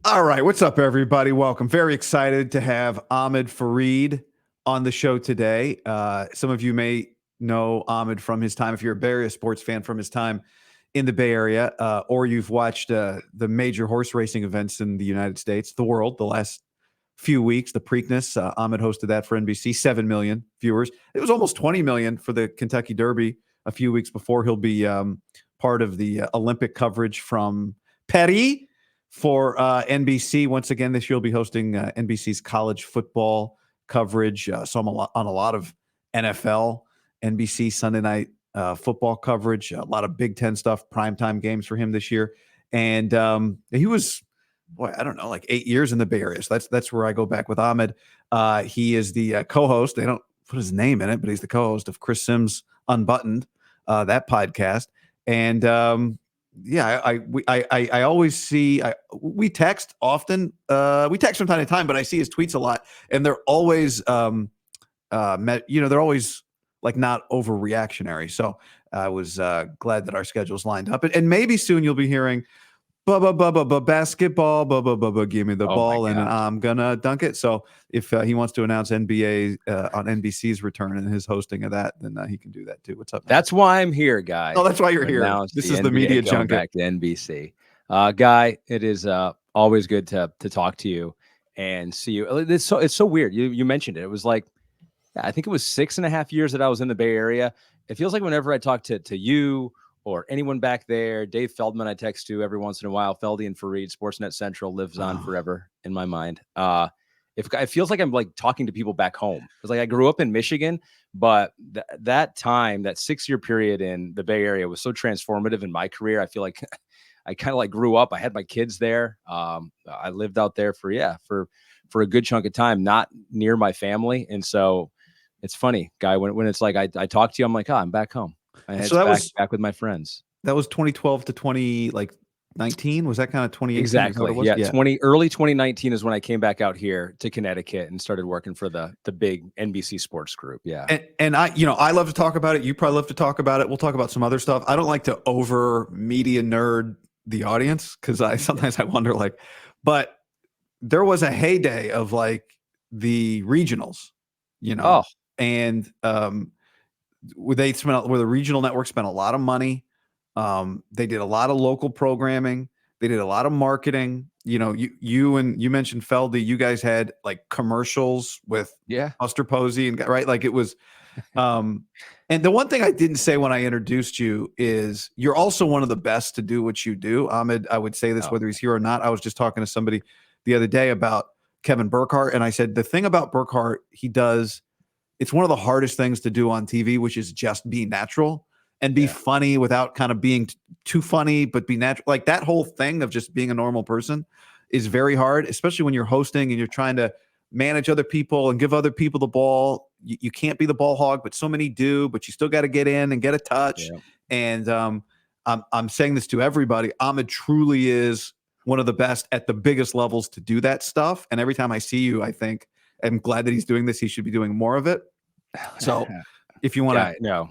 All right, what's up, everybody? Welcome. Very excited to have AHMED FAREED on the show today. Some of you may know AHMED from his time, if you're a Bay Area sports fan, from his time in the Bay Area, or you've watched the major horse racing events in the United States, the world, the last few weeks, the Preakness. AHMED hosted that for NBC, 7 million viewers. It was almost 20 million for the Kentucky Derby a few weeks before. He'll be part of the Olympic coverage from Purdy for NBC. Once again, this year he'll be hosting NBC's college football coverage. So I'm on a lot of NFL, NBC Sunday night football coverage, a lot of Big Ten stuff, primetime games for him this year. And he was, I don't know, like 8 years in the Bay Area. So that's where I go back with AHMED. He is the co-host. They don't put his name in it, but he's the co-host of Chris Simms Unbuttoned, that podcast. And I always see. We text often. We text from time to time, but I see his tweets a lot, and they're always, they're always like not overreactionary. So I was glad that our schedules lined up, and maybe soon you'll be hearing, basketball, give me the ball, and I'm gonna dunk it. So if he wants to announce NBA on NBC's return and his hosting of that, then he can do that too. What's up, man? That's why I'm here, guy. Oh, that's why you're here. This is the media junket. Back to NBC, Guy. It is always good to talk to you and see you. It's so weird. You mentioned it. It was like, I think it was 6.5 years that I was in the Bay Area. It feels like whenever I talk to you or anyone back there, Dave Feldman, I text to every once in a while. Feldy and Fareed, Sportsnet Central lives on forever in my mind. It feels like I'm like talking to people back home. It's like I grew up in Michigan, but that time, that 6-year period in the Bay Area was so transformative in my career. I feel like I kind of like grew up. I had my kids there. I lived out there for a good chunk of time, not near my family. And so it's funny, Guy, when it's like I talk to you, I'm like, I'm back home. So that was back with my friends. That was 2012 to 2019. Was that kind of 2018? Exactly. Yeah. Early 2019 is when I came back out here to Connecticut and started working for the big NBC Sports Group. Yeah. And I love to talk about it. You probably love to talk about it. We'll talk about some other stuff. I don't like to over media nerd the audience because sometimes I wonder, but there was a heyday of like the regionals, and where the regional network spent a lot of money. They did a lot of local programming. They did a lot of marketing. You mentioned Feldy. You guys had like commercials with Buster Posey and right. Like it was. And the one thing I didn't say when I introduced you is you're also one of the best to do what you do. AHMED, I would say this whether he's here or not. I was just talking to somebody the other day about Kevin Burkhardt, and I said the thing about Burkhardt he does. It's one of the hardest things to do on TV, which is just be natural and be funny without kind of being too funny, but be natural. Like that whole thing of just being a normal person is very hard, especially when you're hosting and you're trying to manage other people and give other people the ball. You can't be the ball hog, but so many do, but you still got to get in and get a touch. Yeah. And I'm saying this to everybody. AHMED truly is one of the best at the biggest levels to do that stuff. And every time I see you, I think, I'm glad that he's doing this. He should be doing more of it. So if you want to,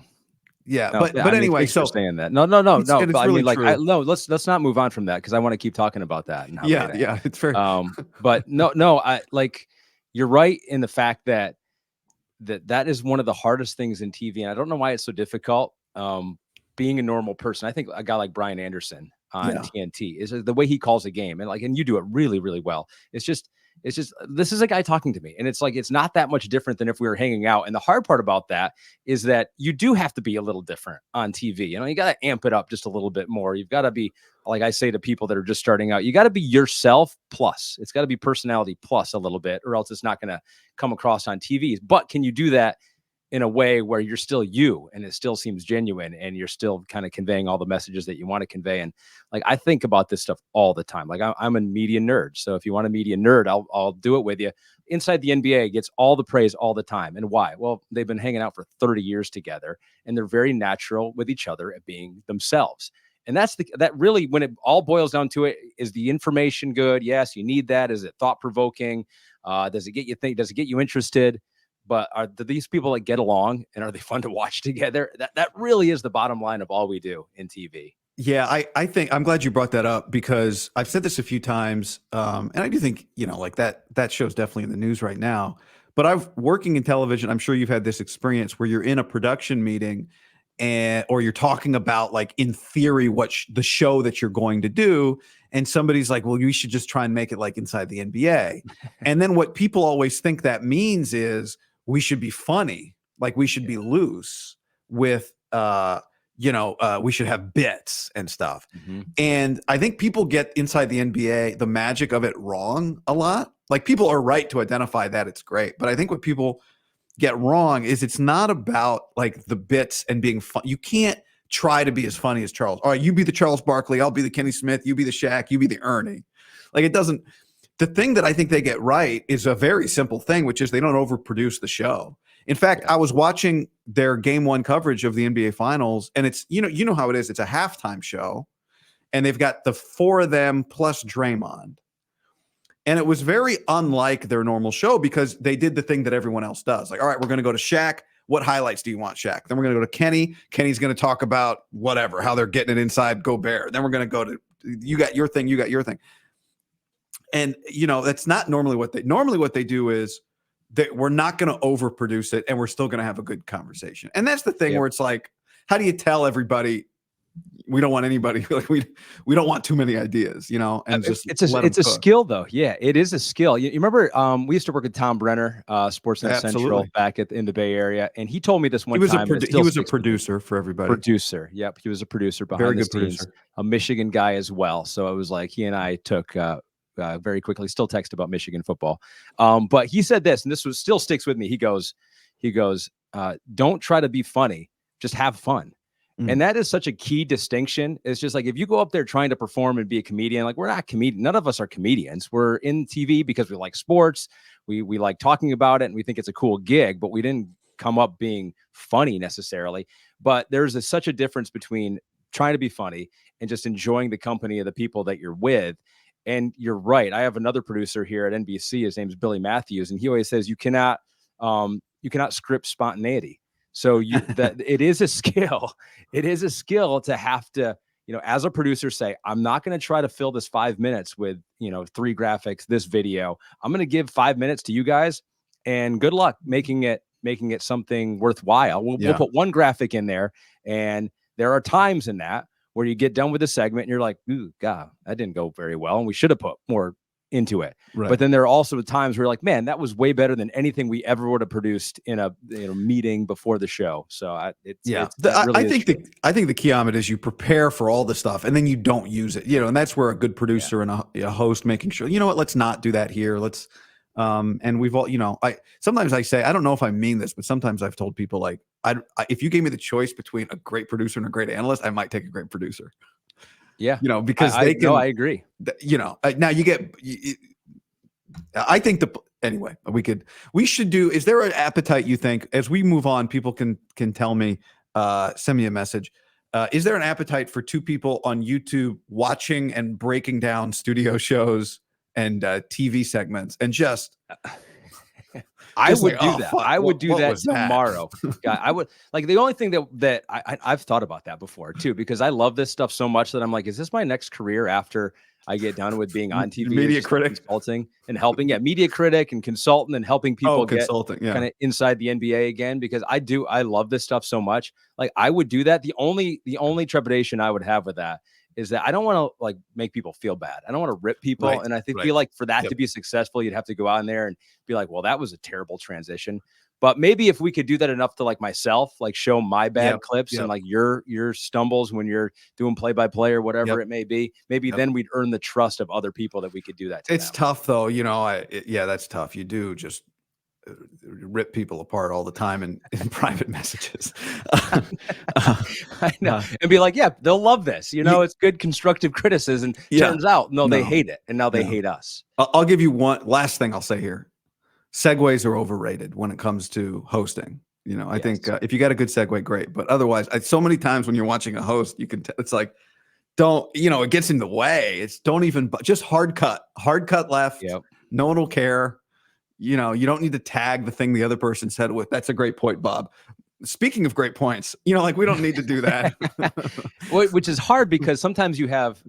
but anyway, so saying that, no. But I mean, like, let's not move on from that because I want to keep talking about that. And how it's fair. But no, I like you're right in the fact that is one of the hardest things in TV, and I don't know why it's so difficult. Being a normal person, I think a guy like Brian Anderson on TNT is the way he calls a game, and you do it really, really well. It's just this is a guy talking to me, and it's like it's not that much different than if we were hanging out. And the hard part about that is that you do have to be a little different on TV. You got to amp it up just a little bit more. You've got to be, like I say to people that are just starting out, you got to be yourself plus. It's got to be personality plus a little bit, or else it's not going to come across on TV. But can you do that in a way where you're still you and it still seems genuine and you're still kind of conveying all the messages that you want to convey? And like, I think about this stuff all the time. Like I'm a media nerd. So if you want a media nerd, I'll do it with you. Inside the NBA gets all the praise all the time. And why? Well, they've been hanging out for 30 years together and they're very natural with each other at being themselves. And that really, when it all boils down to it, is the information good? Yes, you need that. Is it thought provoking? Does it get you think? Does it get you interested? But do these people like get along and are they fun to watch together? That really is the bottom line of all we do in TV. Yeah, I think I'm glad you brought that up because I've said this a few times, and I do think like that show's definitely in the news right now. But I've working in television. I'm sure you've had this experience where you're in a production meeting, or you're talking about like in theory what the show that you're going to do, and somebody's like, "Well, you should just try and make it like inside the NBA," and then what people always think that means is we should be funny, like we should be loose with we should have bits and stuff. Mm-hmm. And I think people get inside the NBA, the magic of it wrong a lot. Like people are right to identify that it's great. But I think what people get wrong is it's not about like the bits and being fun. You can't try to be as funny as Charles. All right, you be the Charles Barkley, I'll be the Kenny Smith, you be the Shaq, you be the Ernie. Like it doesn't. The thing that I think they get right is a very simple thing, which is they don't overproduce the show. In fact, I was watching their game one coverage of the NBA Finals, and it's you know how it is. It's a halftime show, and they've got the four of them plus Draymond, and it was very unlike their normal show because they did the thing that everyone else does. Like, all right, we're going to go to Shaq. What highlights do you want, Shaq? Then we're going to go to Kenny. Kenny's going to talk about whatever, how they're getting it inside Gobert. Then we're going to go to you got your thing, you got your thing, and that's not normally what they do is. That we're not going to overproduce it and we're still going to have a good conversation. And that's the thing where it's like, how do you tell everybody we don't want anybody like we don't want too many ideas, and just it's a skill though. Yeah, it is a skill. You remember we used to work with Tom Brenner, Sportsnet Central back in the Bay Area. And he told me this one time. He was a producer for everybody. Producer. Yep. He was a producer behind Very the good scenes, producer. A Michigan guy as well. So it was like he and I took very quickly, still text about Michigan football. But he said this, and this still sticks with me. He goes, don't try to be funny, just have fun. Mm. And that is such a key distinction. It's just like, if you go up there trying to perform and be a comedian, like we're not comedians. None of us are comedians. We're in TV because we like sports. We like talking about it and we think it's a cool gig, but we didn't come up being funny necessarily. But there's such a difference between trying to be funny and just enjoying the company of the people that you're with. And you're right. I have another producer here at NBC. His name's Billy Matthews, and he always says you cannot script spontaneity. So it is a skill. It is a skill to have to, as a producer, say, I'm not going to try to fill this 5 minutes with 3 graphics, this video. I'm going to give 5 minutes to you guys, and good luck making it something worthwhile. We'll put one graphic in there, and there are times in that where you get done with the segment and you're like, ooh, God, that didn't go very well. And we should have put more into it. Right. But then there are also times where you're like, man, that was way better than anything we ever would have produced in a meeting before the show. So I think the key on it is you prepare for all the stuff and then you don't use it, and that's where a good producer and a host making sure, let's not do that here. Let's, and we've all, sometimes I say, I don't know if I mean this, but sometimes I've told people like, if you gave me the choice between a great producer and a great analyst, I might take a great producer. Yeah. Because I agree. Now you get, I think anyway, we should do, is there an appetite you think, as we move on, people can tell me, send me a message. Is there an appetite for 2 people on YouTube watching and breaking down studio shows and TV segments and just I would do that. I would do that tomorrow. Yeah, I would. Like the only thing that I've thought about that before too, because I love this stuff so much that I'm like, is this my next career after I get done with being on TV? Media critic, consulting and helping. Yeah, media critic and consultant and helping people get kind of inside the NBA again, because I love this stuff so much. Like I would do that. The only trepidation I would have with that is that I don't want to like make people feel bad. I don't want to rip people. Right, and I feel like for that to be successful, you'd have to go out in there and be like, well, that was a terrible transition. But maybe if we could do that enough to like myself, like show my bad clips and like your stumbles when you're doing play-by-play or whatever it may be, maybe then we'd earn the trust of other people that we could do that to. It's tough though. That's tough. You do just rip people apart all the time in private messages. I know. And be like, yeah, they'll love this. It's good constructive criticism. Turns out, they hate it. And now they hate us. I'll give you one last thing I'll say here. Segues are overrated when it comes to hosting. I think if you got a good segue, great. But otherwise, so many times when you're watching a host, you can it's like, don't, it gets in the way. It's just hard cut left. Yep. No one will care. You don't need to tag the thing the other person said with. That's a great point, Bob. speaking of great points, like we don't need to do that. Which is hard because sometimes you have,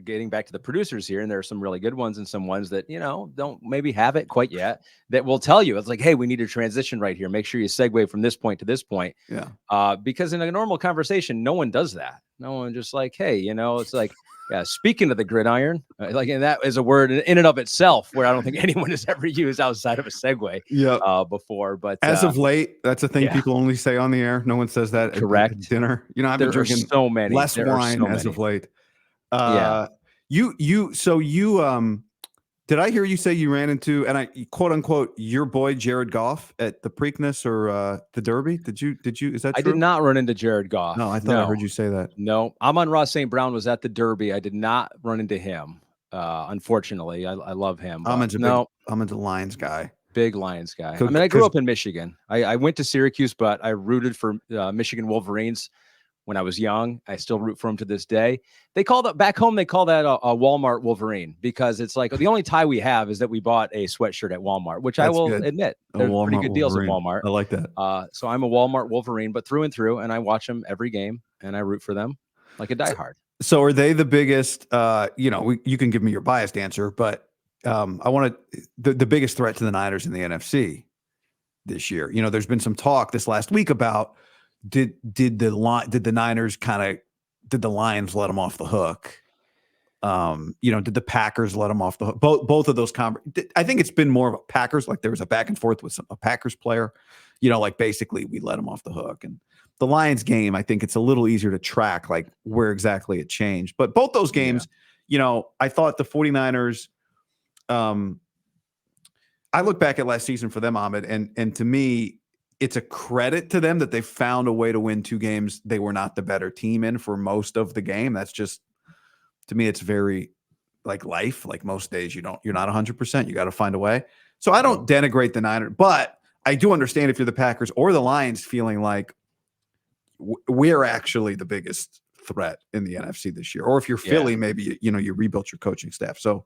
getting back to the producers here, and there are some really good ones and some ones that, don't maybe have it quite yet, that will tell you, it's like, hey, we need a transition right here. Make sure you segue from this point to this point. Yeah. Because in a normal conversation, no one does that. No one just like, hey, it's like, yeah, speaking of the gridiron, and that is a word in and of itself where I don't think anyone has ever used outside of a segue before. But as of late, that's a thing people only say on the air. No one says that correct. at dinner. I've been drinking so many less wine as of late. Did I hear you say you ran into, and I quote unquote, your boy Jared Goff at the Preakness or the Derby? Did you? Is that true? I did not run into Jared Goff. No, I thought I heard you say that. No, Amon-Ra St. Brown was at the Derby. I did not run into him. Unfortunately, I love him. I'm a Lions guy. Big Lions guy. I mean, I grew up in Michigan. I went to Syracuse, but I rooted for Michigan Wolverines when I was young. I still root for them to this day. They call that back home. They call that a Walmart Wolverine because it's like the only tie we have is that we bought a sweatshirt at Walmart, which I will admit there's pretty good deals at Walmart. I like that. So I'm a Walmart Wolverine, but through and through, and I watch them every game and I root for them like a diehard. So are they the biggest? You can give me your biased answer, but I want the biggest threat to the Niners in the NFC this year. There's been some talk this last week about did the Niners did the Lions let them off the hook? Did the Packers let them off the hook? Both of those I think it's been more of a Packers, like there was a back and forth with a Packers player, like basically we let them off the hook. And the Lions game, I think it's a little easier to track like where exactly it changed. But both those games, I thought the 49ers, I look back at last season for them, Ahmed, and to me, it's a credit to them that they found a way to win two games they were not the better team in for most of the game. That's just, to me, it's very like life. Like most days, you're not 100%. You got to find a way. So I don't denigrate the Niners, but I do understand if you're the Packers or the Lions feeling like we're actually the biggest threat in the NFC this year. Or if you're Philly, maybe, you rebuilt your coaching staff. So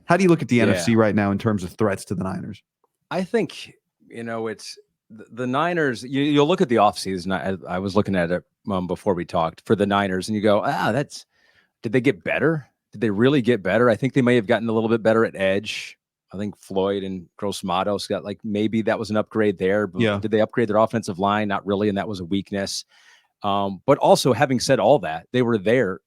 how do you look at the NFC right now in terms of threats to the Niners? I think, it's the Niners. You'll look at the offseason. I was looking at it before we talked for the Niners, and you go, did they get better? Did they really get better? I think they may have gotten a little bit better at edge. I think Floyd and Gross Matos got maybe that was an upgrade there. But did they upgrade their offensive line? Not really, and that was a weakness. But also, having said all that, they were there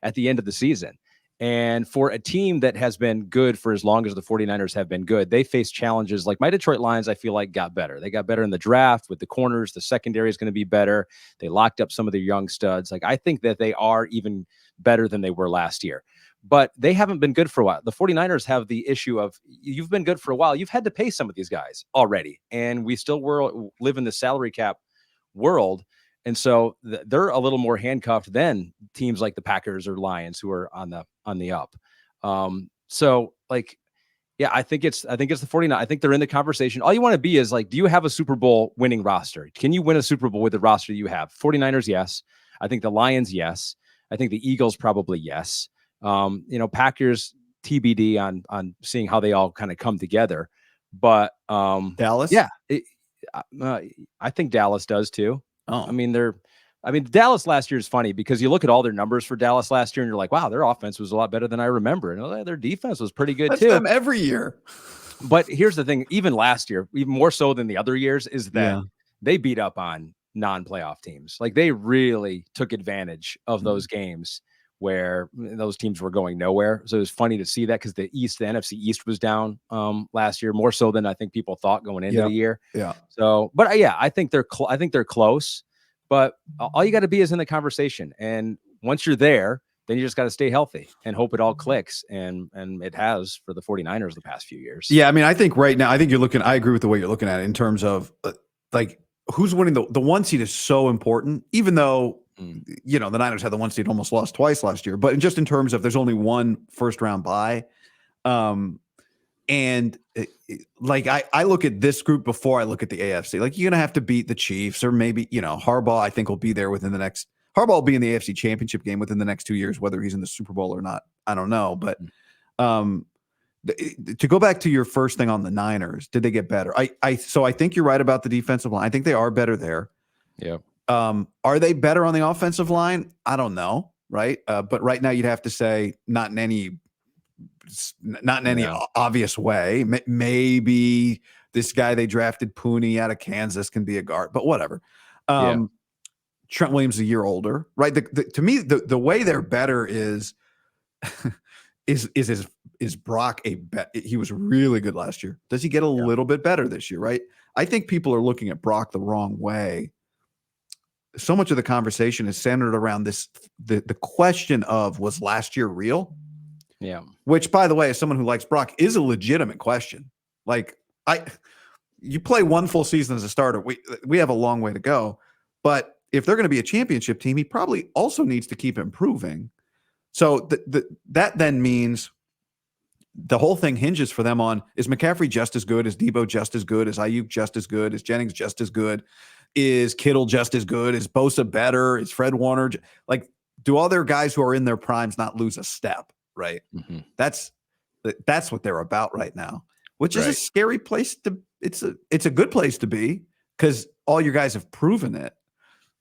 at the end of the season. And for a team that has been good for as long as the 49ers have been good, they face challenges like my Detroit Lions, I feel like got better. They got better in the draft with the corners. The secondary is going to be better. They locked up some of their young studs. I think that they are even better than they were last year. But they haven't been good for a while. The 49ers have the issue of you've been good for a while. You've had to pay some of these guys already. And we still live in the salary cap world. And so they're a little more handcuffed than teams like the Packers or Lions who are on the up. I think it's the 49ers. I think they're in the conversation. All you want to be is do you have a Super Bowl winning roster? Can you win a Super Bowl with the roster you have? 49ers, yes. I think the Lions, yes. I think the Eagles probably yes. Packers TBD on seeing how they all kind of come together. But Dallas, I think Dallas does too. Oh. Dallas last year is funny because you look at all their numbers for Dallas last year and you're like, wow, their offense was a lot better than I remember. And their defense was pretty good too. Them every year. But here's the thing, even last year, even more so than the other years, is that they beat up on non-playoff teams. They really took advantage of those games where those teams were going nowhere. So it was funny to see that because the NFC East was down last year, more so than I think people thought going into the year. Yeah. So, but I think they're close. But all you got to be is in the conversation, and once you're there, then you just got to stay healthy and hope it all clicks. And it has for the 49ers the past few years. Yeah, I think right now, I agree with the way you're looking at it in terms of who's winning the one seed is so important, even though. The Niners had the one seed, almost lost twice last year, but just in terms of there's only one first round bye. I look at this group before I look at the AFC. You're going to have to beat the Chiefs or maybe, Harbaugh, I think will be there Harbaugh will be in the AFC Championship game within the next 2 years, whether he's in the Super Bowl or not. I don't know. But To go back to your first thing on the Niners, did they get better? So I think you're right about the defensive line. I think they are better there. Yeah. Are they better on the offensive line? I don't know. Right. But right now you'd have to say not in any obvious way. Maybe this guy they drafted, Purdy out of Kansas, can be a guard, but whatever. Trent Williams a year older, right? To me, the way they're better is Brock a bet? He was really good last year. Does he get a little bit better this year? Right. I think people are looking at Brock the wrong way. So much of the conversation is centered around the question of, was last year real? Yeah. Which, by the way, as someone who likes Brock, is a legitimate question. Like, you play one full season as a starter. We have a long way to go. But if they're going to be a championship team, he probably also needs to keep improving. So that then means the whole thing hinges for them on, is McCaffrey just as good? Is Debo just as good? Is Ayuk just as good? Is Jennings just as good? Is Kittle just as good? Is Bosa better? Is Fred Warner? Like, do other guys who are in their primes not lose a step? Right. Mm-hmm. That's what they're about right now, which is a scary place to. It's a good place to be because all your guys have proven it,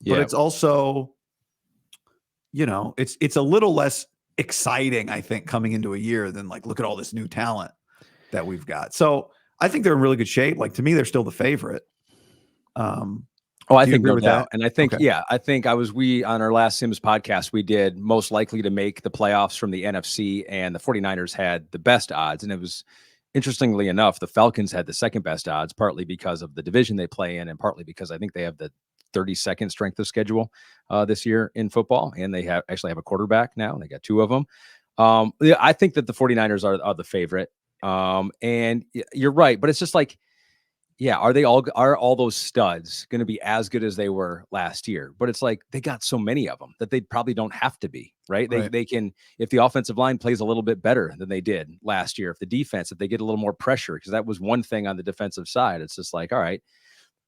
but it's also, it's a little less exciting, I think, coming into a year than like, look at all this new talent that we've got. So I think they're in really good shape. Like, to me, they're still the favorite. I think no doubt. And I think, I think on our last Simms podcast, we did most likely to make the playoffs from the NFC, and the 49ers had the best odds. And it was, interestingly enough, the Falcons had the second best odds, partly because of the division they play in, and partly because I think they have the 32nd strength of schedule this year in football. And they actually have a quarterback now. They got two of them. I think that the 49ers are the favorite. And you're right, but it's just like, are all those studs going to be as good as they were last year? But it's like, they got so many of them that they probably don't have to be, right? They can, if the offensive line plays a little bit better than they did last year, if the defense, if they get a little more pressure, because that was one thing on the defensive side. It's just like, all right,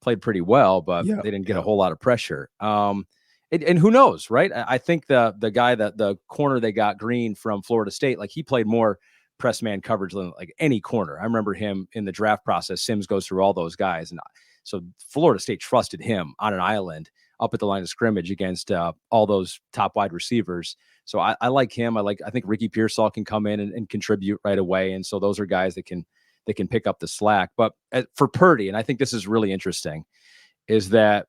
played pretty well, but they didn't get a whole lot of pressure. And who knows, right? I think the guy the corner they got, Green from Florida State, like, he played more press man coverage than like any corner. I remember him in the draft process. Simms goes through all those guys. And so Florida State trusted him on an island up at the line of scrimmage against all those top wide receivers. So I like him. I think Ricky Pearsall can come in and contribute right away. And so those are guys that can pick up the slack. But for Purdy, and I think this is really interesting, is that,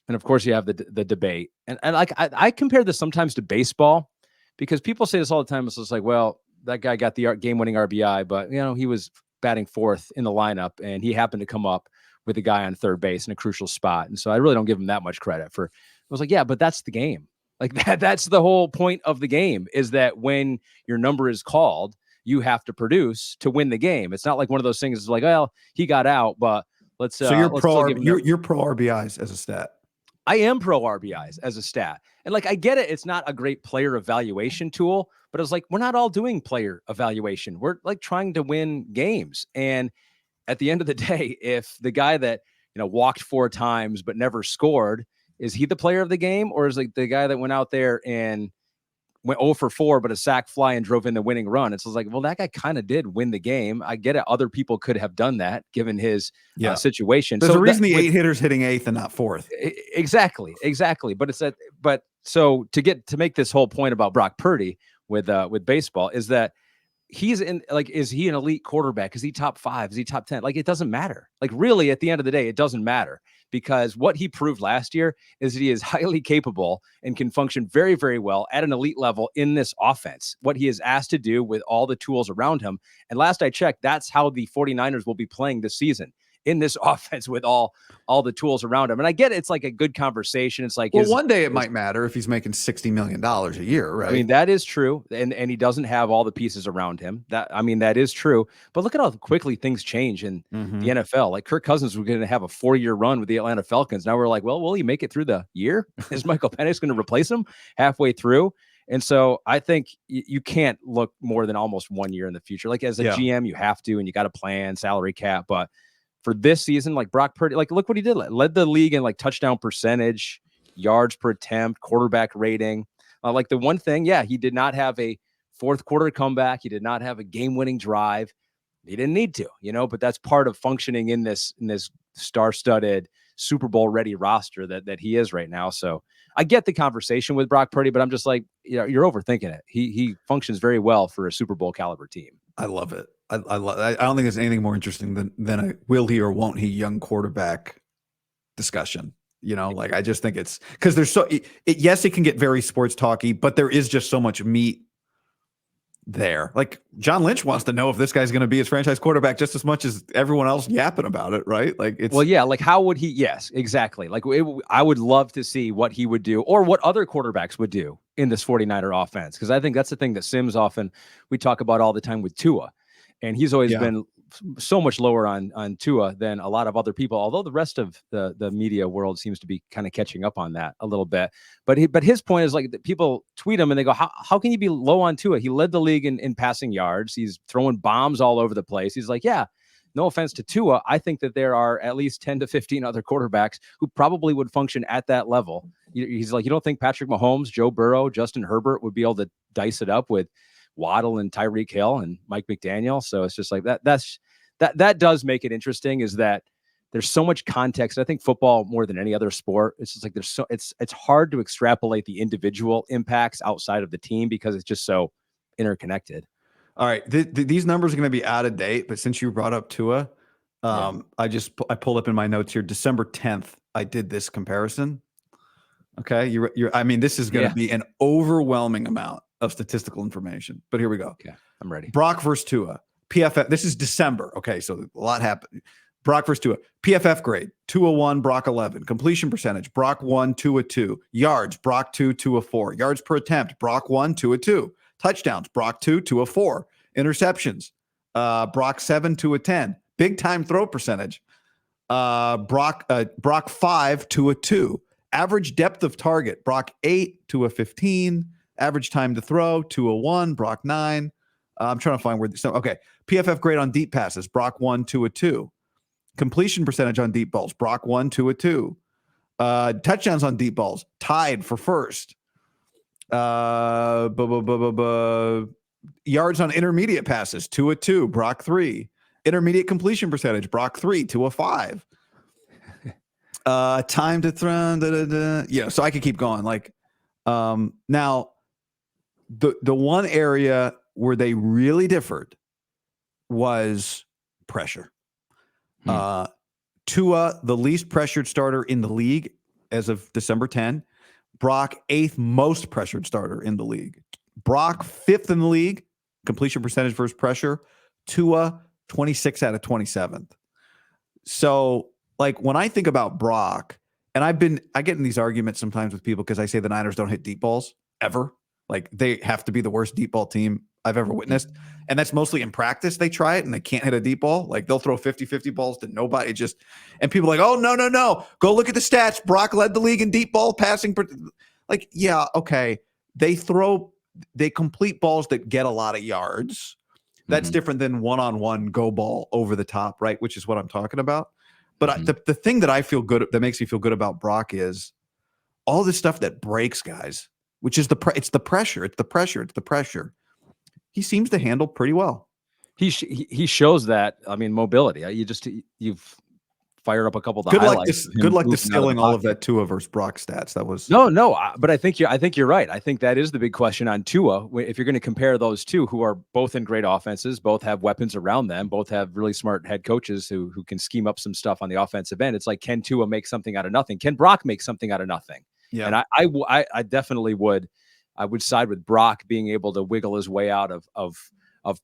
and of course you have the debate. And like, I compare this sometimes to baseball, because people say this all the time. It's just like, well, that guy got the game-winning RBI, but he was batting fourth in the lineup, and he happened to come up with a guy on third base in a crucial spot. And so I really don't give him that much credit for. I was like, yeah, but that's the game. Like, that's the whole point of the game, is that when your number is called, you have to produce to win the game. It's not like one of those things. It's like, well, he got out, but let's. So you're pro RBIs as a stat. I am pro RBIs as a stat. And like, I get it. It's not a great player evaluation tool, but it's like, we're not all doing player evaluation. We're like trying to win games. And at the end of the day, if the guy that, walked 4 times, but never scored, is he the player of the game? Or is like the guy that went out there and went 0 for 4, but a sack fly and drove in the winning run? It's like, well, that guy kind of did win the game. I get it. Other people could have done that given his situation. There's a reason the 8 hitters hitting 8th and not 4th. Exactly. But so to make this whole point about Brock Purdy with baseball, is that he's in, like, is he an elite quarterback? Is he top 5? Is he top 10? Like, it doesn't matter. Like, really, at the end of the day, it doesn't matter, because what he proved last year is that he is highly capable and can function very, very well at an elite level in this offense, what he is asked to do with all the tools around him. And last I checked, that's how the 49ers will be playing this season, in this offense with all the tools around him. And I get it, it's like a good conversation. It's like, well, one day it might matter if he's making $60 million a year, right? I mean, that is true. And he doesn't have all the pieces around him. That is true. But look at how quickly things change in the NFL. Like, Kirk Cousins was going to have a 4-year run with the Atlanta Falcons. Now we're like, well, will he make it through the year? Is Michael Penix going to replace him halfway through? And so I think you can't look more than almost 1 year in the future. Like, as a GM, you have to, and you got to plan salary cap. But for this season, like, Brock Purdy, like, look what he did. Led the league in like touchdown percentage, yards per attempt, quarterback rating. Like, the one thing, he did not have a fourth quarter comeback. He did not have a game-winning drive. He didn't need to, but that's part of functioning in this star-studded Super Bowl ready roster that he is right now. So I get the conversation with Brock Purdy, but I'm just like, you're overthinking it. He functions very well for a Super Bowl caliber team. I love it. I don't think there's anything more interesting than a will he or won't he young quarterback discussion. Like I just think it's because there's yes, it can get very sports talky, but there is just so much meat there. Like John Lynch wants to know if this guy's going to be his franchise quarterback just as much as everyone else yapping about it, right? Like it's like how would he? Yes, exactly. Like I would love to see what he would do or what other quarterbacks would do in this 49er offense, because I think that's the thing that Simms we talk about all the time with Tua, and he's always been so much lower on Tua than a lot of other people, although the rest of the media world seems to be kind of catching up on that a little bit. But his point is like that people tweet him and they go, how can you be low on Tua? He led the league in passing yards. He's throwing bombs all over the place. He's like, yeah, no offense to Tua, I think that there are at least 10 to 15 other quarterbacks who probably would function at that level. He's like, you don't think Patrick Mahomes, Joe Burrow, Justin Herbert would be able to dice it up with Waddle and Tyreek Hill and Mike McDaniel? So it's just like that does make it interesting, is that there's so much context. I think football, more than any other sport, it's just like it's hard to extrapolate the individual impacts outside of the team because it's just so interconnected. All right. These numbers are going to be out of date, but since you brought up Tua, I pulled up in my notes here, December 10th, I did this comparison. Okay. I mean, this is going to be an overwhelming amount of statistical information, but here we go. Okay. I'm ready. Brock versus Tua. PFF. This is December. Okay. So a lot happened. Brock versus Tua. PFF grade, Tua 1, Brock 11. Completion percentage, Brock 1, Tua 2. Yards, Brock 2, Tua 4. Yards per attempt, Brock 1, Tua 2. Touchdowns, Brock 2, Tua 4. Interceptions, Brock 7, Tua 10. Big time throw percentage, Brock 5, Tua 2. Average depth of target, Brock 8, Tua 15. Average time to throw, Tua 1, Brock 9. I'm trying to find where this. Okay, PFF grade on deep passes, Brock 1, Tua 2. Completion percentage on deep balls, Brock 1, Tua 2. Touchdowns on deep balls, tied for first. Yards on intermediate passes, Tua 2, Brock 3. Intermediate completion percentage, Brock 3, Tua 5. Time to throw, yeah. So I could keep going. Like, now, the one area where they really differed was pressure. Tua, the least pressured starter in the league as of December 10. Brock, 8th most pressured starter in the league. Brock, 5th in the league, completion percentage versus pressure. Tua, 26 out of 27th. So, like, when I think about Brock, and I get in these arguments sometimes with people because I say the Niners don't hit deep balls ever. Like, they have to be the worst deep ball team I've ever witnessed. And that's mostly in practice. They try it and they can't hit a deep ball. Like, they'll throw 50-50 balls to nobody. And people are like, oh, no. Go look at the stats. Brock led the league in deep ball passing. Like, yeah, okay. They complete balls that get a lot of yards. That's different than one-on-one go ball over the top, right? Which is what I'm talking about. But the thing that that makes me feel good about Brock is all this stuff that breaks guys, which is it's the pressure. He seems to handle pretty well. He shows that. I mean, mobility. You've fired up a couple of the highlights. Good luck distilling all of that Tua versus Brock stats. That was no. But I think you're right. I think that is the big question on Tua. If you're going to compare those two, who are both in great offenses, both have weapons around them, both have really smart head coaches who can scheme up some stuff on the offensive end. It's like, can Tua make something out of nothing? Can Brock make something out of nothing? Yeah. And I definitely would. I would side with Brock being able to wiggle his way out of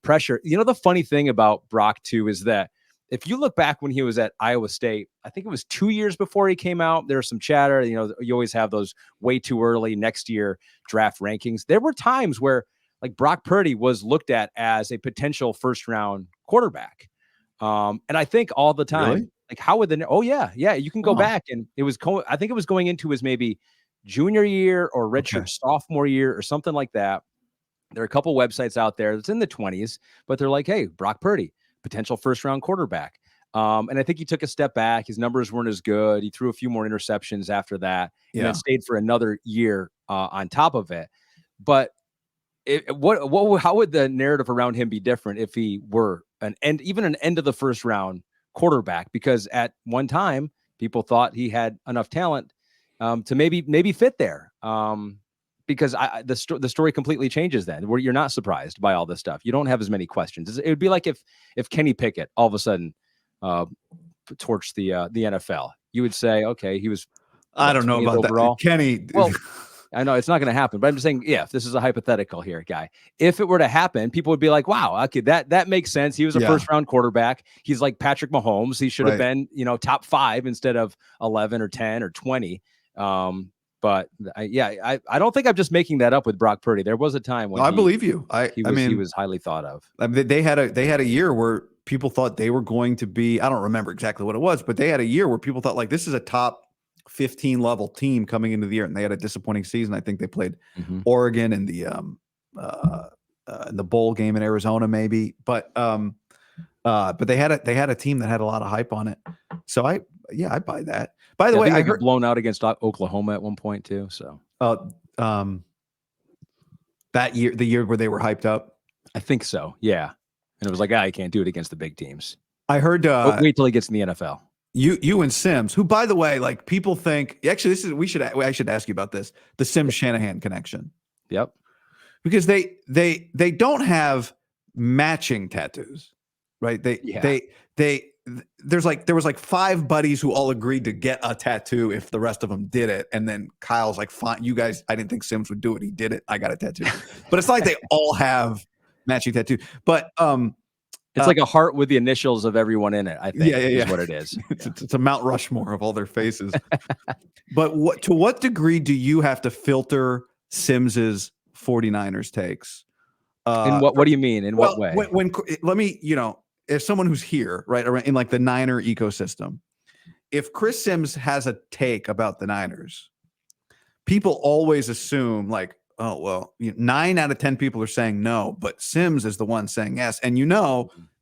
pressure. You know, the funny thing about Brock too is that if you look back when he was at Iowa State, I think it was 2 years before he came out, there was some chatter. You know, you always have those way too early next year draft rankings. There were times where like Brock Purdy was looked at as a potential first round quarterback. And I think all the time, really? Like how would you can go back, and it was I think it was going into his maybe junior year or redshirt sophomore year or something like that. There are a couple websites out there that's in the 20s, but they're like, hey, Brock Purdy, potential first round quarterback. And I think he took a step back. His numbers weren't as good. He threw a few more interceptions after that and then stayed for another year on top of it. But How would the narrative around him be different if he were even an end of the first round quarterback? Because at one time people thought he had enough talent to maybe fit there. Because the story completely changes then, where you're not surprised by all this stuff. You don't have as many questions. It would be like if Kenny Pickett all of a sudden torched the NFL. You would say, okay, he was. I don't know about overall. that, Kenny. Well, I know it's not going to happen, but I'm just saying, if this is a hypothetical here, guy, if it were to happen, people would be like, wow, okay, that makes sense. He was a first round quarterback. He's like Patrick Mahomes. He should have been, top 5 instead of 11 or 10 or 20. But I don't think I'm just making that up with Brock Purdy. There was a time when I believe you. He was highly thought of. I mean, they had a year where people thought they were going to be, I don't remember exactly what it was, but they had a year where people thought, like, this is a top 15 level team coming into the year, and they had a disappointing season. I think they played Oregon in the bowl game in Arizona, maybe, but they had a team that had a lot of hype on it. So I buy that. By the way, I got blown out against Oklahoma at one point too. So that year, the year where they were hyped up, I think so. Yeah, and it was like, I can't do it against the big teams. I heard. Wait till he gets in the NFL. You and Simms, who, by the way, like, people think, actually, I should ask you about this, the Simms Shanahan connection. Yep. Because they don't have matching tattoos, right? There was like 5 buddies who all agreed to get a tattoo if the rest of them did it. And then Kyle's like, fine, you guys, I didn't think Simms would do it. He did it. I got a tattoo. But it's like they all have matching tattoos. But it's like a heart with the initials of everyone in it, I think. Is what it is. It's a Mount Rushmore of all their faces. But to what degree do you have to filter Simms's 49ers takes? What do you mean? In what way? When let me, if someone who's here, right, in like the Niner ecosystem, if Chris Simms has a take about the Niners, people always assume, like, oh, well, 9 out of 10 people are saying no, but Simms is the one saying yes. And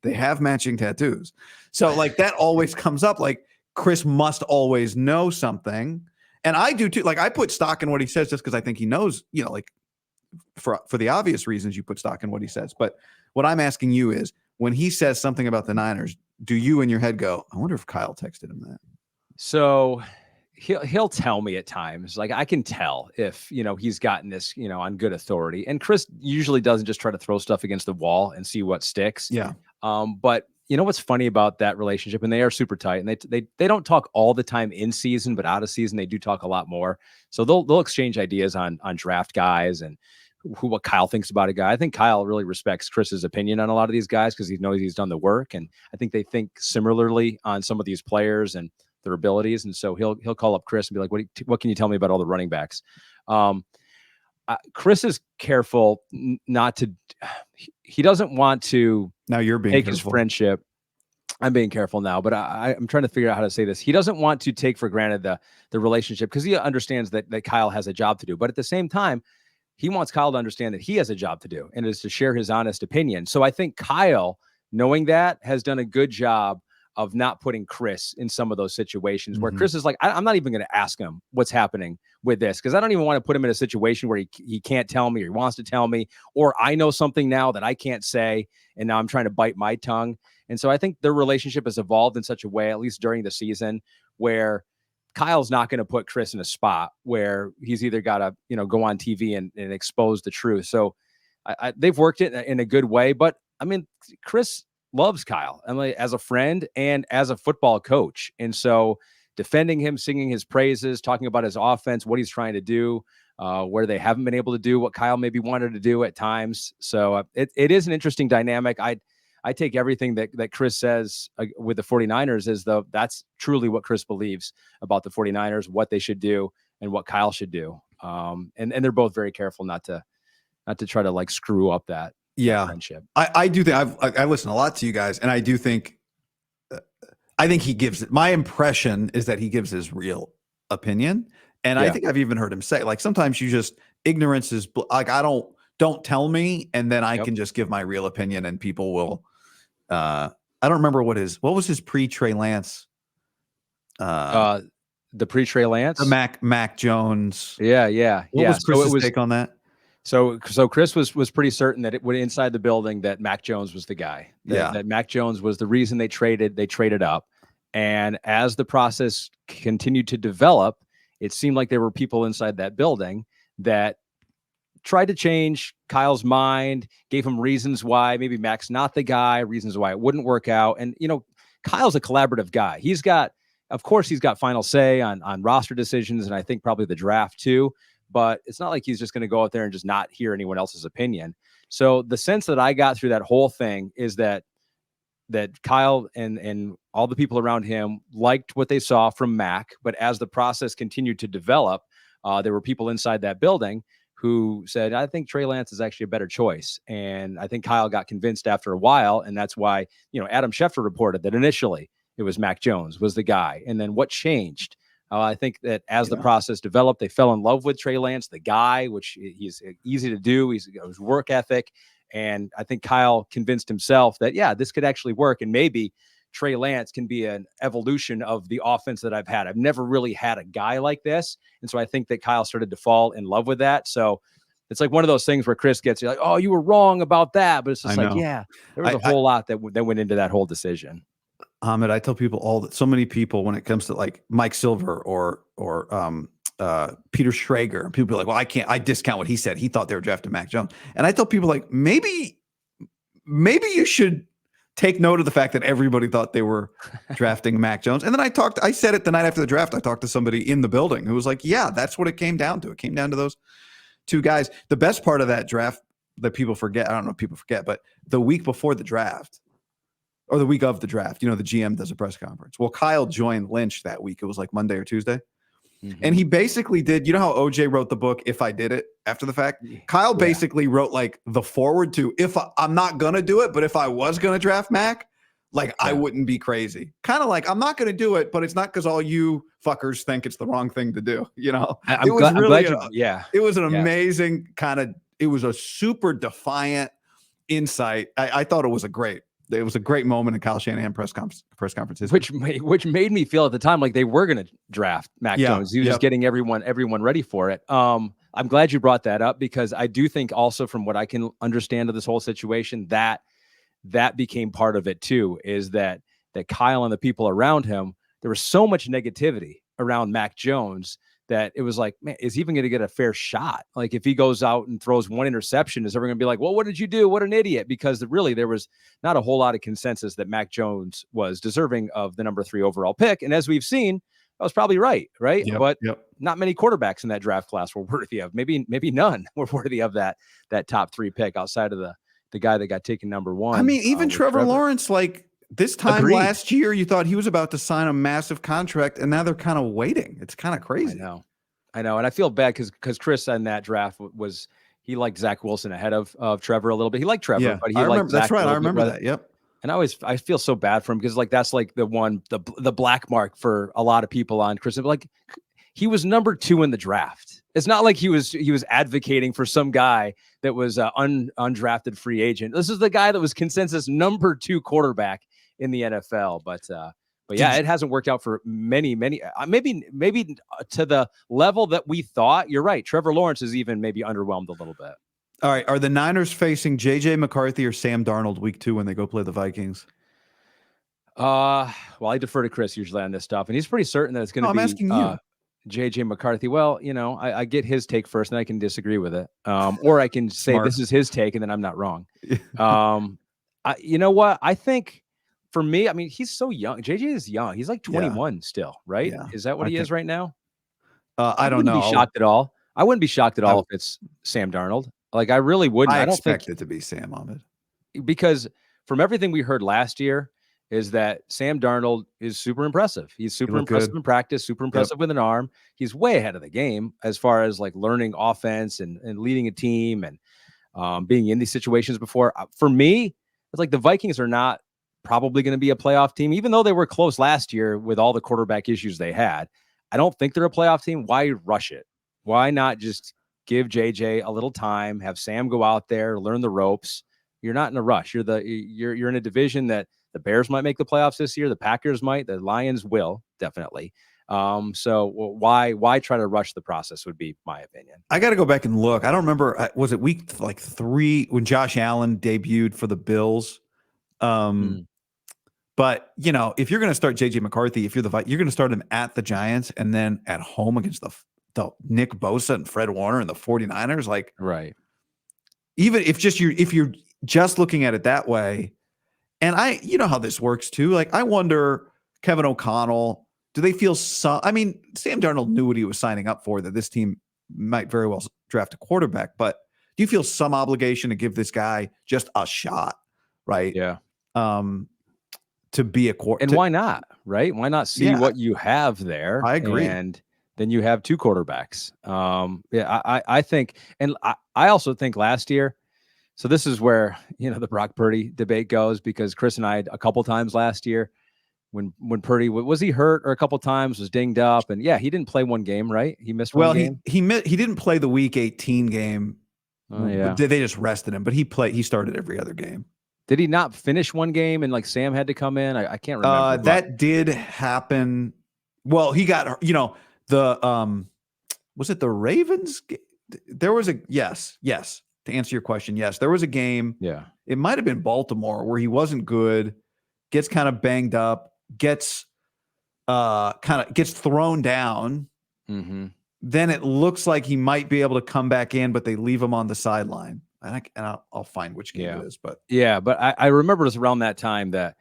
they have matching tattoos. So, like, that always comes up. Like, Chris must always know something. And I do too. Like, I put stock in what he says just because I think he knows, like, for the obvious reasons you put stock in what he says. But what I'm asking you is, when he says something about the Niners, do you in your head go, I wonder if Kyle texted him that? So he'll tell me at times, like, I can tell if, he's gotten this, on good authority. And Chris usually doesn't just try to throw stuff against the wall and see what sticks. Yeah. But what's funny about that relationship, and they are super tight, and they don't talk all the time in season, but out of season, they do talk a lot more. So they'll exchange ideas on draft guys and what Kyle thinks about a guy. I think Kyle really respects Chris's opinion on a lot of these guys because he knows he's done the work. And I think they think similarly on some of these players and their abilities. And so he'll call up Chris and be like, what can you tell me about all the running backs? Chris is careful not to, he doesn't want to now you're being take careful. His friendship. I'm being careful now, but I'm trying to figure out how to say this. He doesn't want to take for granted the relationship because he understands that Kyle has a job to do. But at the same time, he wants Kyle to understand that he has a job to do, and it is to share his honest opinion. So I think Kyle, knowing that, has done a good job of not putting Chris in some of those situations where Chris is like, I'm not even going to ask him what's happening with this because I don't even want to put him in a situation where he can't tell me or he wants to tell me, or I know something now that I can't say, and now I'm trying to bite my tongue. And so I think their relationship has evolved in such a way, at least during the season, where Kyle's not going to put Chris in a spot where he's either got to, go on TV and expose the truth. So they've worked it in a good way. But I mean, Chris loves Kyle, as a friend and as a football coach. And so defending him, singing his praises, talking about his offense, what he's trying to do, where they haven't been able to do what Kyle maybe wanted to do at times. So it is an interesting dynamic. I take everything that Chris says with the 49ers as though that's truly what Chris believes about the 49ers, what they should do and what Kyle should do. And they're both very careful not to try to like screw up that friendship. I do think I listen a lot to you guys, and I do think he gives, my impression is that he gives his real opinion. And I think I've even heard him say, like, sometimes you just, ignorance is like, don't tell me. And then I can just give my real opinion and people will, I don't remember what was his pre-Trey Lance? The pre-Trey Lance? The Mac Jones. Yeah. What was Chris's take on that? So Chris was pretty certain that it would inside the building that Mac Jones was the guy. That Mac Jones was the reason they traded up. And as the process continued to develop, it seemed like there were people inside that building that tried to change Kyle's mind, gave him reasons why maybe Mac's not the guy, reasons why it wouldn't work out. And, Kyle's a collaborative guy. Of course, he's got final say on roster decisions, and I think probably the draft too. But it's not like he's just going to go out there and just not hear anyone else's opinion. So the sense that I got through that whole thing is that Kyle and all the people around him liked what they saw from Mac. But as the process continued to develop, there were people inside that building who said, I think Trey Lance is actually a better choice. And I think Kyle got convinced after a while. And that's why, Adam Schefter reported that initially it was Mac Jones was the guy. And then what changed? I think that as the process developed, they fell in love with Trey Lance, the guy, which he's easy to do. He's his work ethic. And I think Kyle convinced himself that, this could actually work. And maybe Trey Lance can be an evolution of the offense that I've had. I've never really had a guy like this. And so I think that Kyle started to fall in love with that. So it's like one of those things where Chris gets like, oh, you were wrong about that. But it's just there was a whole lot that went into that whole decision. Ahmed, I tell people so many people when it comes to like Mike Silver or Peter Schrager, and people are like, well, I discount what he said. He thought they were drafting Mac Jones. And I tell people like, maybe you should take note of the fact that everybody thought they were drafting Mac Jones. And then I said it the night after the draft. I talked to somebody in the building who was like, yeah, that's what it came down to. It came down to those two guys. The best part of that draft that people forget, I don't know if people forget, but the week before the draft, or the week of the draft, the GM does a press conference. Well, Kyle joined Lynch that week. It was like Monday or Tuesday. Mm-hmm. And he basically did, how OJ wrote the book, If I Did It, after the fact? Kyle basically wrote like the forward to, I'm not going to do it, but if I was going to draft Mac, I wouldn't be crazy. Kind of like, I'm not going to do it, but it's not because all you fuckers think it's the wrong thing to do. It was an amazing it was a super defiant insight. I thought it was a great moment in Kyle Shanahan press conferences, which made me feel at the time like they were going to draft Mac Jones. He was just getting everyone ready for it. I'm glad you brought that up because I do think also from what I can understand of this whole situation that became part of it too, is that Kyle and the people around him, there was so much negativity around Mac Jones that it was like, man, is he even going to get a fair shot? Like if he goes out and throws one interception, is everyone going to be like, well, what did you do? What an idiot. Because really there was not a whole lot of consensus that Mac Jones was deserving of the number 3 overall pick. And as we've seen, I was probably right. But not many quarterbacks in that draft class were worthy of, maybe none were worthy of that top 3 pick outside of the guy that got taken number 1. I mean, even Trevor Lawrence, like this time last year, you thought he was about to sign a massive contract, and now they're kind of waiting. It's kind of crazy. I know. And I feel bad because Chris in that draft he liked Zach Wilson ahead of Trevor a little bit. He liked Trevor, but he liked Zach. That's right. I remember that. Yep. And I feel so bad for him because that's like the black mark for a lot of people on Chris. Like he was number 2 in the draft. It's not like he was advocating for some guy that was undrafted free agent. This is the guy that was consensus number 2 quarterback in the NFL. But it hasn't worked out for many, maybe to the level that we thought. You're right. Trevor Lawrence is even maybe underwhelmed a little bit. All right. Are the Niners facing JJ McCarthy or Sam Darnold week 2 when they go play the Vikings? Well, I defer to Chris usually on this stuff, and he's pretty certain that it's going to be. I'm asking you. JJ McCarthy. Well, I get his take first and I can disagree with it. Or I can say this is his take and then I'm not wrong. You know what? I think for me, I mean, he's so young. JJ is young. He's like 21 still, right? Yeah. Is that what he is right now? I don't know. Be shocked at all. I wouldn't be shocked at all if it's Sam Darnold. Like I really wouldn't. I don't expect it to be Sam Ahmed. Because from everything we heard last year, is that Sam Darnold is super impressive. He's super impressive in practice, super impressive with an arm. He's way ahead of the game as far as like learning offense and leading a team and being in these situations before. For me, it's like the Vikings are not probably going to be a playoff team, even though they were close last year with all the quarterback issues they had. I don't think they're a playoff team. Why rush it? Why not just give JJ a little time, have Sam go out there, learn the ropes? You're not in a rush. You're in a division that the Bears might make the playoffs this year. The Packers might. The Lions will, definitely. So why try to rush the process would be my opinion. I got to go back and look. I don't remember. Was it week like 3 when Josh Allen debuted for the Bills? But if you're going to start JJ McCarthy, if you're you're going to start him at the Giants and then at home against the Nick Bosa and Fred Warner and the 49ers, like right. Even if you're just looking at it that way, and how this works too. Like I wonder, Kevin O'Connell, do they feel Sam Darnold knew what he was signing up for, that this team might very well draft a quarterback, but do you feel some obligation to give this guy just a shot, right? Yeah. To be a quarterback. And why not, right? Why not see what you have there? I agree. And then you have 2 quarterbacks. I think, and I also think last year, so this is where, the Brock Purdy debate goes, because Chris and I, a couple times last year, when Purdy, was he hurt or a couple times, was dinged up, and he didn't play one game, right? He missed one game. He didn't play the week 18 game. Oh, yeah. They just rested him, but he started every other game. Did he not finish one game and like Sam had to come in? I can't remember. That did happen. Well, he got, was it the Ravens? There was yes. To answer your question, yes, there was a game. Yeah. It might have been Baltimore where he wasn't good, gets kind of banged up, gets thrown down. Mm-hmm. Then it looks like he might be able to come back in, but they leave him on the sideline. And I'll find which game it is, but I remember it was around that time that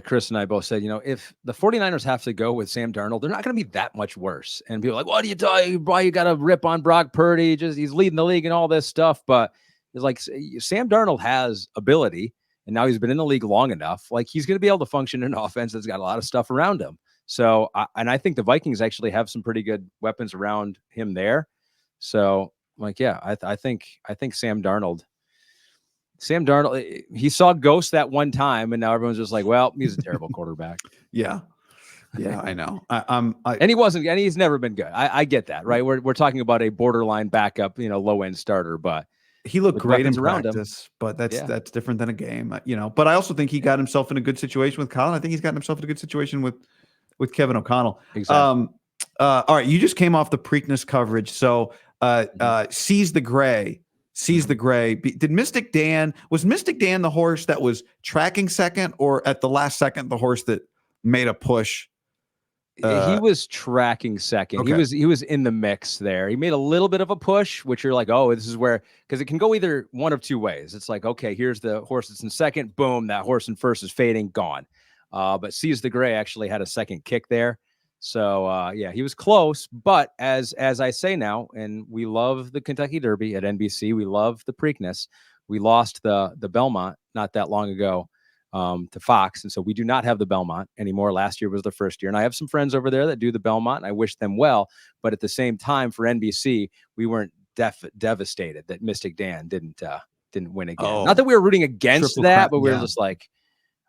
Chris and I both said, if the 49ers have to go with Sam Darnold, they're not going to be that much worse. And people are like, what are you doing? Why you got to rip on Brock Purdy? He's leading the league and all this stuff. But it's like Sam Darnold has ability, and now he's been in the league long enough. Like he's going to be able to function in an offense that's got a lot of stuff around him. So, I think the Vikings actually have some pretty good weapons around him there. So, I think Sam Darnold, he saw ghosts that one time, and now everyone's just like, well, he's a terrible quarterback. Yeah, I know. And he wasn't, and he's never been good. I get that, right? We're talking about a borderline backup, low end starter, but he looked great in practice. But that's different than a game, But I also think he got himself in a good situation with Colin. I think he's gotten himself in a good situation with Kevin O'Connell. Exactly. All right, you just came off the Preakness coverage, so Seize the Gray. Was Mystic Dan the horse that was tracking second, or at the last second the horse that made a push? He was tracking second. Okay. He was in the mix there. He made a little bit of a push, which you're like, oh, this is where, because it can go either one of two ways. It's like, okay, here's the horse that's in second. Boom, that horse in first is fading, gone. But Seize the Gray actually had a second kick there. So, he was close. But as I say now, and we love the Kentucky Derby at NBC. We love the Preakness. We lost the Belmont not that long ago to Fox. And so we do not have the Belmont anymore. Last year was the first year. And I have some friends over there that do the Belmont, and I wish them well. But at the same time, for NBC, we weren't devastated that Mystic Dan didn't win again. Oh, not that we were rooting against that, but we were yeah. just like,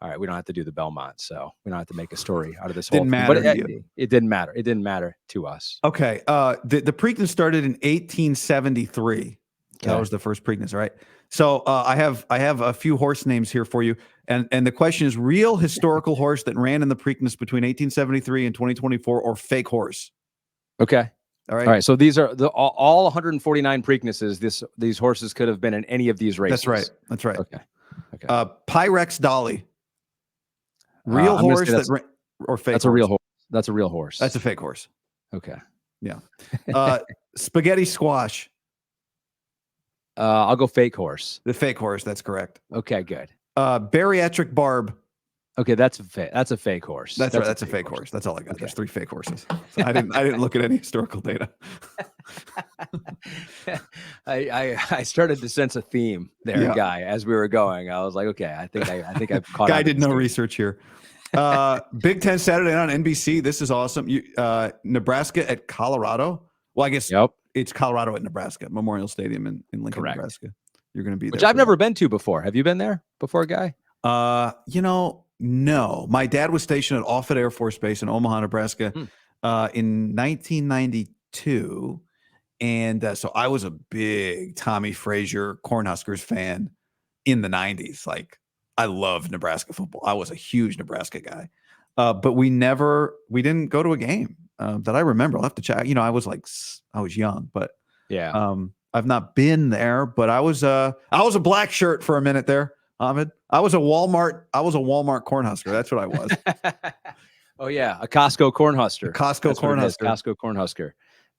all right, we don't have to do the Belmont, so we don't have to make a story out of this Didn't whole matter thing. But to you. It didn't matter. It didn't matter to us. Okay. The Preakness started in 1873. Okay. That was the first Preakness, right? So I have a few horse names here for you, and the question is: real historical horse that ran in the Preakness between 1873 and 2024, or fake horse? Okay. All right. All right. So these are all 149 Preaknesses. These horses could have been in any of these races. That's right. Okay. Pyrex Dolly. Real horse or fake? That's a real horse. That's a real horse. That's a fake horse. Okay. Yeah. Spaghetti Squash. I'll go fake horse. The fake horse. That's correct. Okay, good. Bariatric Barb. Okay, that's a fake horse. That's right. That's a fake horse. That's all I got. Okay. There's 3 fake horses. So I didn't look at any historical data. I started to sense a theme there, Guy, as we were going. I was like, okay, I think I've caught. Guy did no research here. Big Ten Saturday night on NBC. This is awesome. Nebraska at Colorado. Well, I guess it's Colorado at Nebraska, Memorial Stadium in Lincoln, Correct. Nebraska. You're going to be there. Which I've never been to before. Have you been there before, Guy? No. My dad was stationed at Offutt Air Force Base in Omaha, Nebraska, in 1992. And so I was a big Tommy Frazier Cornhuskers fan in the 90s. Like, I loved Nebraska football. I was a huge Nebraska guy. But we didn't go to a game. that I remember. I'll have to check. I was I was young, but Yeah. I've not been there. But I was a black shirt for a minute there, Ahmed. I was a Walmart Cornhusker. That's what I was. Oh yeah, a Costco Cornhusker. Costco Cornhusker. Costco Cornhusker.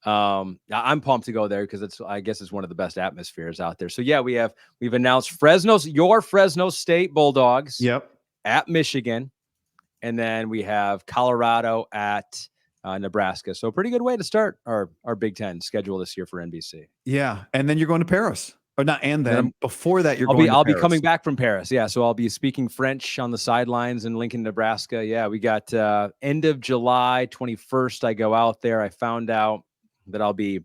I'm pumped to go there because I guess it's one of the best atmospheres out there. So yeah, we've announced your Fresno State Bulldogs. Yep. At Michigan, and then we have Colorado at Nebraska. So a pretty good way to start our Big Ten schedule this year for NBC. Yeah, and then you're going to Paris, or not? And then before that, I'll be coming back from Paris. Yeah, so I'll be speaking French on the sidelines in Lincoln, Nebraska. Yeah, we got end of July 21st. I go out there. I found out that I'll be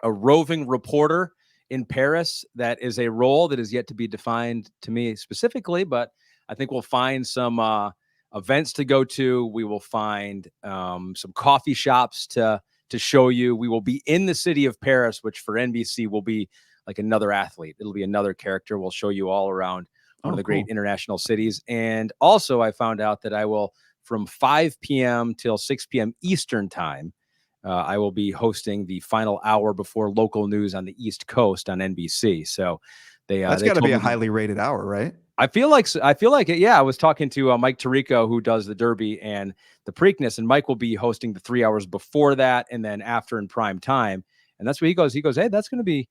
a roving reporter in Paris. That is a role that is yet to be defined to me specifically, but I think we'll find some events to go to. We will find some coffee shops to show you. We will be in the city of Paris, which for NBC will be like another athlete. It'll be another character. We'll show you all around one of the great international cities. And also I found out that I will, from 5 p.m. till 6 p.m. Eastern time, I will be hosting the final hour before local news on the East Coast on NBC. So that's got to be a highly rated hour, right? I feel like it. Yeah, I was talking to Mike Tirico, who does the Derby and the Preakness, and Mike will be hosting the 3 hours before that and then after in prime time. And that's what he goes. He goes, hey, there gonna be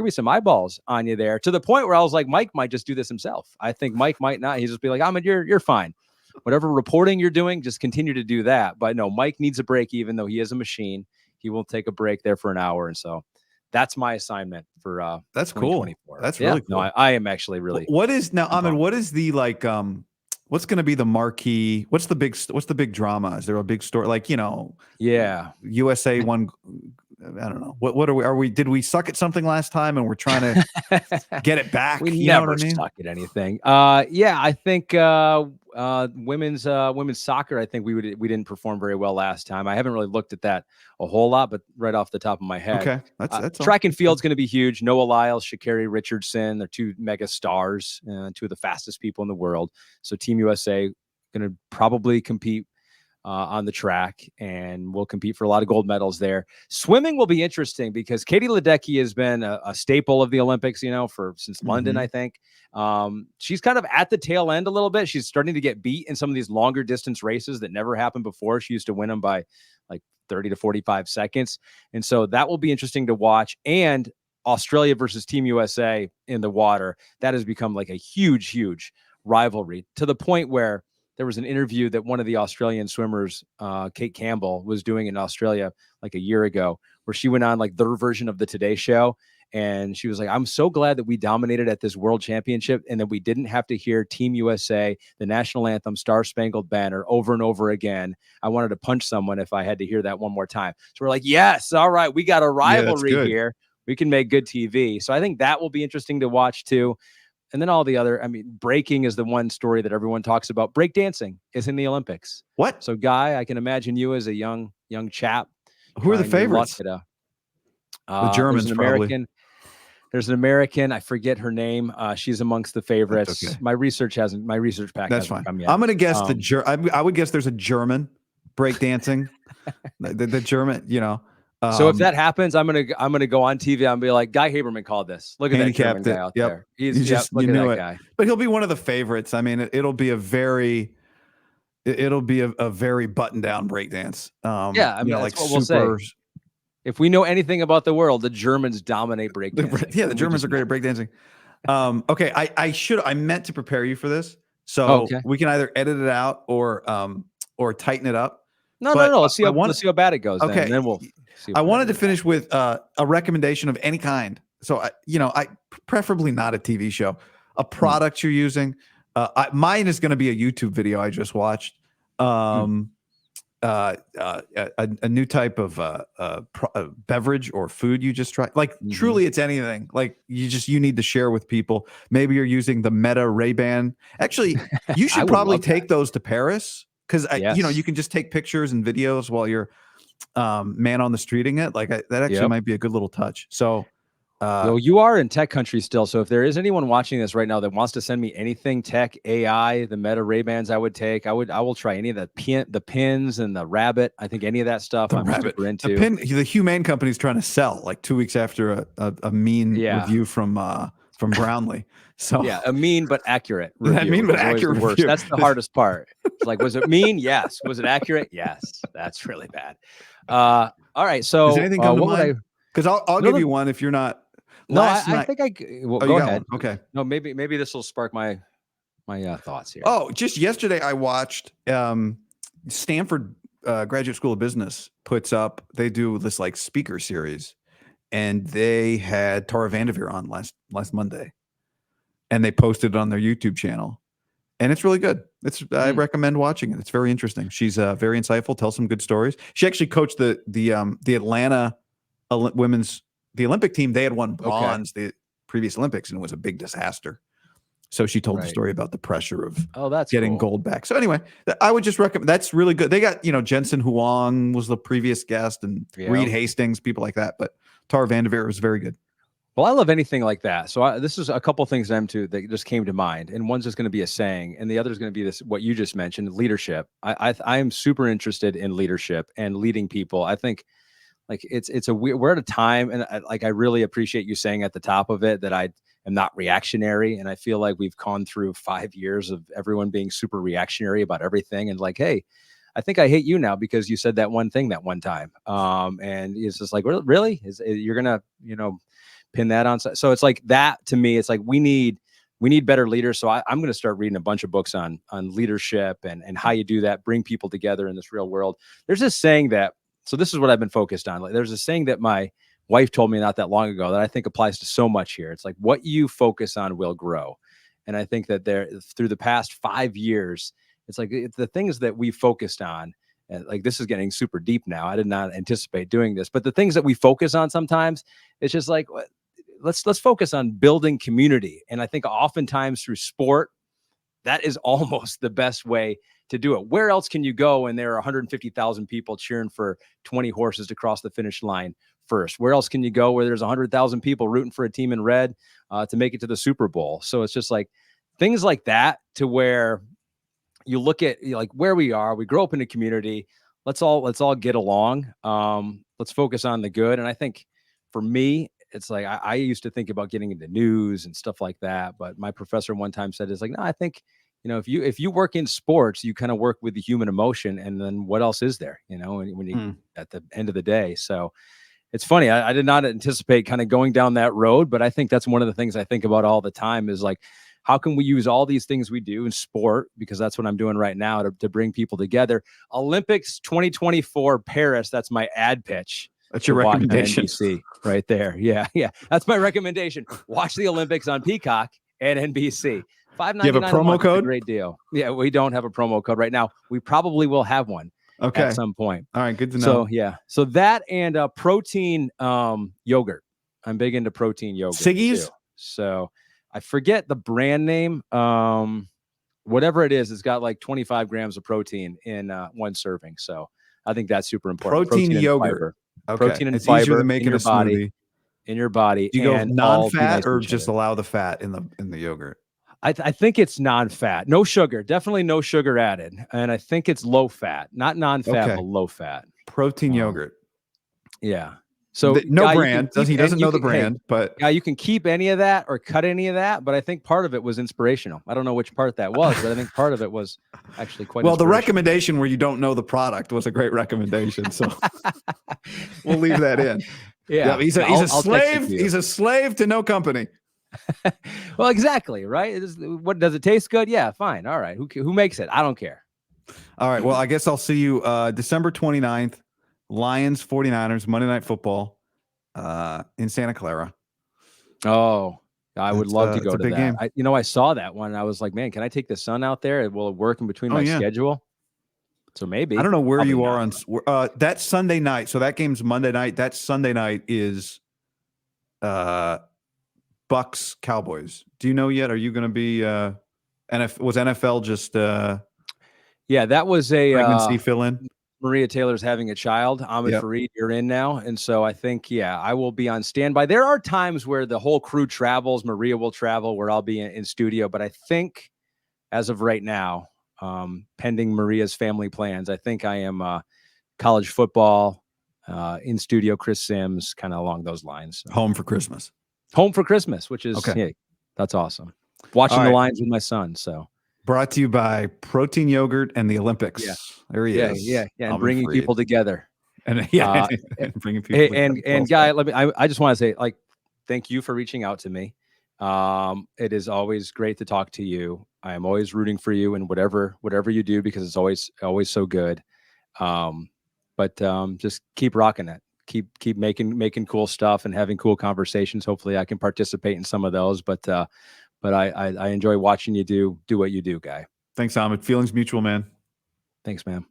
some eyeballs on you there. To the point where I was like, Mike might just do this himself. I think Mike might not. He'd just be like, Ahmed, you're fine. Whatever reporting you're doing, just continue to do that. But no, Mike needs a break, even though he is a machine. He will take a break there for an hour, and so. That's my assignment for that's cool. That's really cool. No, I am actually really. What is now, Ahmed? What is the what's going to be the marquee? What's the big drama? Is there a big story? Yeah, USA won. I don't know. What are we? Did we suck at something last time and we're trying to get it back? We never suck at anything. Yeah, I think women's soccer. I think we didn't perform very well last time. I haven't really looked at that a whole lot, but right off the top of my head, okay, that's track and field's going to be huge. Noah Lyles, Sha'Carri Richardson, they're two mega stars, two of the fastest people in the world. So Team USA going to probably compete on the track, and we'll compete for a lot of gold medals there. Swimming will be interesting because Katie Ledecky has been a staple of the Olympics, since London, I think. She's kind of at the tail end a little bit. She's starting to get beat in some of these longer distance races that never happened before. She used to win them by like 30 to 45 seconds. And so that will be interesting to watch. And Australia versus Team USA in the water, that has become like a huge, huge rivalry, to the point where there was an interview that one of the Australian swimmers, Kate Campbell, was doing in Australia like a year ago, where she went on like their version of the Today Show. And she was like, I'm so glad that we dominated at this world championship and that we didn't have to hear Team USA, the national anthem, Star Spangled Banner over and over again. I wanted to punch someone if I had to hear that one more time. So we're like, yes, all right, we got a rivalry here. We can make good TV. So I think that will be interesting to watch too. And then all the other, breaking is the one story that everyone talks about. Breakdancing is in the Olympics. What? So, Guy, I can imagine you as a young chap. Who are the favorites? The Germans, probably. There's an American. I forget her name. She's amongst the favorites. Okay. My research pack. That's fine. Come yet. I'm going to guess I would guess there's a German breakdancing. the German, so if that happens, I'm gonna go on TV and be like, Guy Haberman called this. Look at that German guy out there. Look at that guy. But he'll be one of the favorites. It'll be a very buttoned down breakdance. That's like what we'll say. If we know anything about the world, the Germans dominate breakdancing. Yeah, the Germans are great at breakdancing. Okay, I meant to prepare you for this, so we can either edit it out or tighten it up. No. Let's see how bad it goes. Okay, and then we'll. I wanted to finish with a recommendation of any kind. So, I preferably not a TV show, a product you're using. Mine is going to be a YouTube video I just watched. A new type of beverage or food you just tried. Like truly, it's anything. Like you need to share with people. Maybe you're using the Meta Ray-Ban. Actually, you should probably take those to Paris because you can just take pictures and videos while you're man on the streeting it. Like that actually might be a good little touch. So Well, you are in tech country still. So if there is anyone watching this right now that wants to send me anything tech, AI, the Meta Ray-Bans I would take, I will try any of the pins and the rabbit. I think any of that stuff I'm super into. The Humane Company is trying to sell like 2 weeks after a mean review from Brownlee. So yeah, a mean but accurate review. That mean but accurate review. That's the hardest part. It's like, was it mean? Yes. Was it accurate? Yes. That's really bad. All right. So does anything come to mind? Because I'll give you one if you're not. No, I think go ahead. One. Okay. No, maybe this will spark my thoughts here. Oh, just yesterday I watched Stanford Graduate School of Business they do this like speaker series, and they had Tara Vanderveer on last Monday, and they posted it on their YouTube channel, and it's really good. I recommend watching it. It's very interesting. She's very insightful, tells some good stories. She actually coached the Atlanta women's Olympic team. They had won bronze the previous Olympics, and it was a big disaster. So she told the story about the pressure of getting gold back. So anyway, I would just recommend. That's really good. They got Jensen Huang was the previous guest, and Reed Hastings, people like that. But Tara Vanderveer was very good. Well, I love anything like that. So this is a couple of things that just came to mind, and one's just going to be a saying, and the other is going to be this: what you just mentioned, leadership. I am super interested in leadership and leading people. I think. Like we're at a time, and I really appreciate you saying at the top of it that I am not reactionary. And I feel like we've gone through 5 years of everyone being super reactionary about everything. And like, hey, I think I hate you now because you said that one thing that one time. And it's just like, really? You're going to, pin that on. So it's like that to me, it's like, we need better leaders. So I'm going to start reading a bunch of books on leadership and how you do that, bring people together in this real world. There's this saying so this is what I've been focused on. Like, there's a saying that my wife told me not that long ago that I think applies to so much here. It's like, what you focus on will grow. And I think that through the past 5 years, it's like the things that we focused on, and like, this is getting super deep now. I did not anticipate doing this, but the things that we focus on sometimes, it's just like, let's focus on building community. And I think oftentimes through sport, that is almost the best way to do it. Where else can you go? And there are 150,000 people cheering for 20 horses to cross the finish line first. Where else can you go where there's 100,000 people rooting for a team in red to make it to the Super Bowl? So it's just like things like that, to where you look at like where we are. We grow up in a community. Let's all get along. Let's focus on the good. And I think for me, it's like I used to think about getting into news and stuff like that, but my professor one time said, "It's like, no, I think." If you work in sports, you kind of work with the human emotion, and then what else is there, when you at the end of the day. So it's funny. I did not anticipate kind of going down that road, but I think that's one of the things I think about all the time is like, how can we use all these things we do in sport? Because that's what I'm doing right now to bring people together. Olympics 2024 Paris. That's my ad pitch. That's your recommendation. NBC right there. Yeah. That's my recommendation. Watch the Olympics on Peacock and NBC. $5.99. You have a promo code? A great deal. Yeah, we don't have a promo code right now. We probably will have one at some point. All right, good to know. So yeah, so that and protein yogurt. I'm big into protein yogurt. Siggy's? So I forget the brand name. Whatever it is, it's got like 25 grams of protein in one serving. So I think that's super important. Protein yogurt. Fiber. Okay. Protein and it's fiber easier than making a smoothie. In your body. Do you go non-fat or just allow the fat in the yogurt? I think it's non-fat, no sugar, definitely no sugar added. And I think it's low fat, not non-fat, but low fat. Protein yogurt. Yeah. So no brand. He doesn't know the brand, but yeah, you can keep any of that or cut any of that. But I think part of it was inspirational. I don't know which part that was, but I think part of it was actually quite well. The recommendation where you don't know the product was a great recommendation. So we'll leave that in. Yeah, he's a slave. He's a slave to no company. Well, exactly, right? What does it taste good? Yeah, fine. All right. Who makes it? I don't care. All right. Well, I guess I'll see you December 29th, Lions 49ers Monday Night Football in Santa Clara. Oh, I would love to go to that. Game. I saw that one and I was like, man, can I take the son out there? Will it work in between my schedule? So maybe. I don't know where you are on that's Sunday night. So that game's Monday night. That Sunday night is Bucks Cowboys. Do you know yet? Are you going to be was NFL just yeah, that was a pregnancy fill in? Maria Taylor's having a child. AHMED FAREED, you're in now. And so I think, yeah, I will be on standby. There are times where the whole crew travels. Maria will travel where I'll be in studio. But I think as of right now, pending Maria's family plans, I think I am college football, in studio, Chris Simms, kind of along those lines. So. Home for Christmas. Home for Christmas, which is, hey, that's awesome. Watching the Lions with my son. So. Brought to you by Protein Yogurt and the Olympics. Yeah. There he is. Yeah. And bringing people together. And and bringing people together. And Guy, I just want to say, like, thank you for reaching out to me. It is always great to talk to you. I am always rooting for you in whatever you do, because it's always so good. But just keep rocking it. Keep making cool stuff and having cool conversations. Hopefully I can participate in some of those, but I enjoy watching you do what you do, Guy. Thanks, AHMED. Feelings mutual, man. Thanks, man.